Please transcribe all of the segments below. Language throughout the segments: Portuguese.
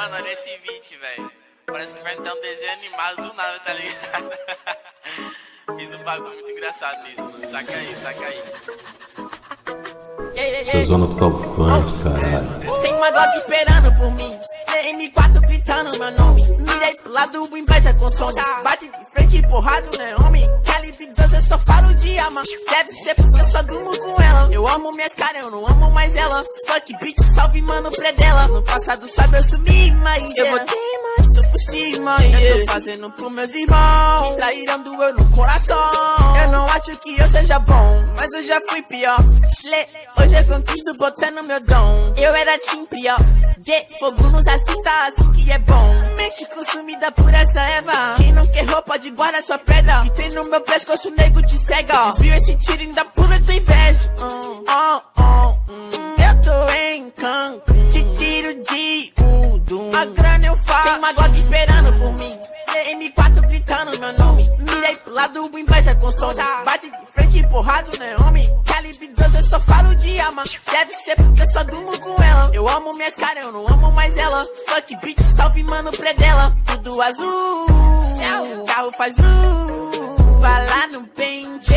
Mano, olha esse vídeo, velho. Parece que vai ter um desenho animado do nada, tá ligado? Fiz um bagulho muito engraçado nisso, mano. Saca aí, saca aí. Essa zona total funk, caralho. Tem uma Glock esperando por mim, M4 gritando meu nome. Mirei pro lado, o inveja consome. Bate de frente, porrado, né, homem? Calibre 12, eu só falo de alma. Deve ser porque eu só durmo com ela. Eu amo minhas caras, eu não amo mais ela. Fuck bitch, salve mano, predela. No passado sabe eu sumi, mas eu vou mas tô por cima, eu tô fazendo pros meus irmãos. Traíram doeu no coração. Eu não acho que eu seja bom, mas eu já fui pior. Hoje eu conquisto botando meu dom. Eu era team pior. Fogo nos assista assim que é bom. Mente consumida por essa erva. Quem não quer roupa de guarda sua pedra. Que tem no meu pescoço, nego te cega. Desvio esse tiro ainda pula tua inveja. Eu tô em Cancún, te tiro de Udum. A grana eu faço. Tem uma Glock esperando por mim, M4 gritando meu nome. Mirei pro lado, o inveja consome. Bate de frente, porrado, né, homem? Calibre 12, eu só falo de alma. Deve ser porque eu só durmo com ela. Eu amo minhas caras, eu não amo mais ela. Fuck bitch, salve mano, predela. Tudo azul, o carro faz luz. Vai lá no pente,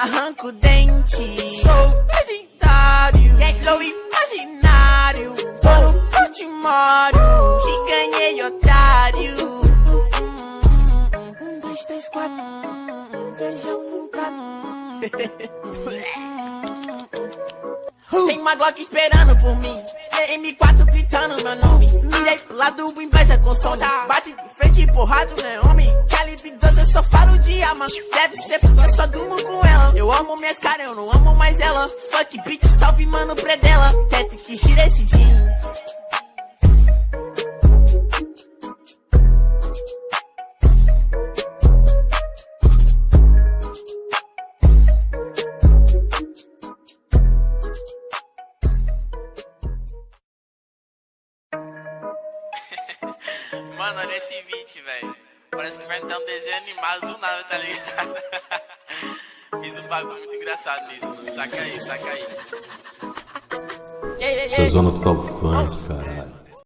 arranca o dente. Sou legendário, sou imaginário. Tô no Portimório, te ganhei, otário. 1, 2, 3, 4, feijão no prato. Tem uma Glock esperando por mim, M4 gritando meu nome. Mirei pro lado, o inveja consome. Bate de frente, porrado, né, homem? Calibre 12, eu só falo de alma. Deve ser porque eu só durmo com ela. Eu amo minhas caras, eu não amo mais ela. Fuck bitch, salve mano, predela. Teto que gira esse jean. Mano, olha esse vídeo, velho. Parece que vai ter um desenho animado do nada, tá ligado? Fiz um bagulho muito engraçado nisso, mano. Saca aí, saca aí. Essa zona total funk, caralho.